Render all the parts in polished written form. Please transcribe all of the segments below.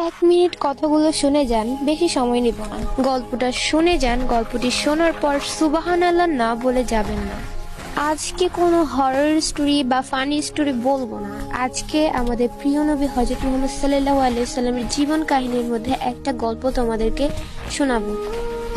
1 minute কথাগুলো শুনে যান, বেশি সময় নিব না। গল্পটা শুনে যান, গল্পটি শোনার পর সুবহানাল্লাহ না বলে যাবেন না। আজকে কোনো হরর স্টোরি বা ফানি স্টোরি বলবো না। আজকে আমাদের প্রিয় নবী হযরত মুহাম্মদ সাল্লাল্লাহু আলাইহি সাল্লামের জীবন কাহিনীর মধ্যে একটা গল্প তোমাদেরকে শোনাবো।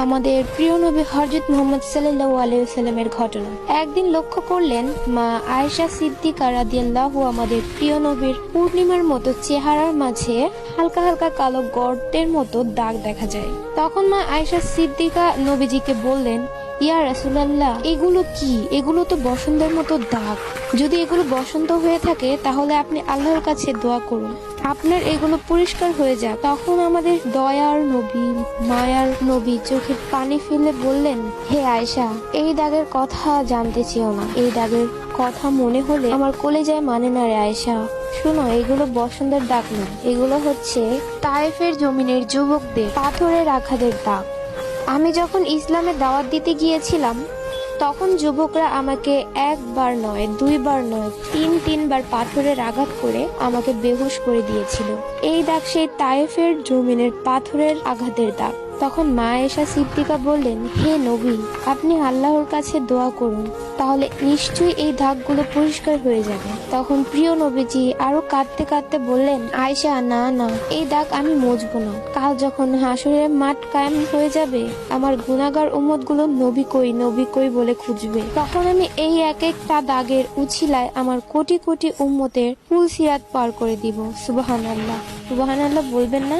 আমাদের প্রিয় নবী হযরত মুহাম্মদ সাল্লাল্লাহু আলাইহি সাল্লামের ঘটনা। একদিন লক্ষ্য করলেন মা আয়েশা সিদ্দিকা রাদিয়াল্লাহু আমাদের প্রিয় নবীর পূর্ণিমার মতো চেহারার মাঝে হালকা হালকা কালো গর্তের মতো দাগ দেখা যায়। তখন মা আয়েশা সিদ্দিকা নবীজিকে বললেন, ইয়া রাসূলুল্লাহ, এগুলো কি? এগুলো তো বসন্তের মতো দাগ। যদি এগুলো বসন্ত হয়ে থাকে তাহলে আপনি আল্লাহর কাছে দোয়া করুন, আপনার এগুলো পরিষ্কার হয়ে যাক। তখন আমাদের দয়ার নবী, মায়ার নবী চোখে পানি ফেলে বললেন, হে আয়েশা, এই দাগের কথা জানতে চেও না। এই দাগের কথা মনে হলে আমার কলিজায় মানে না রে আয়েশা। শোনো, এগুলো বসন্তের দাগ না, এগুলো হচ্ছে তায়েফের জমিনের যুবকদের পাথরের আঘাতের দাগ। আমি যখন ইসলামে দাওয়াত দিতে গিয়েছিলাম তখন যুবকরা আমাকে একবার নয়, দুইবার নয়, তিনবার পাথরের আঘাত করে আমাকে বেহুশ করে দিয়েছিল। এই দাগ সেই তায়েফের জমিনের পাথরের আঘাতের দাগ। তখন মা আয়েশা সিদ্দিকা বললেন, হে নবী, আপনি আল্লাহর কাছে দোয়া করুন, তাহলে নিশ্চয়ই এই দাগগুলো পরিষ্কার হয়ে যাবে। তখন প্রিয় নবীজি আরো কাঁদতে কাঁদতে বললেন, আয়েশা, না না, এই দাগ আমি মুছবো না। কাল যখন হাসরের মাঠ কায়েম হয়ে যাবে, আমার গুনাহগার উম্মতগুলো নবী কই বলে খুঁজবে। তখন আমি এই এক একটা দাগের উছিলায় আমার কোটি কোটি উম্মতের ফুল সিরাত পার করে দিব। সুবহানাল্লাহ, সুবহানাল্লাহ বলবেন না?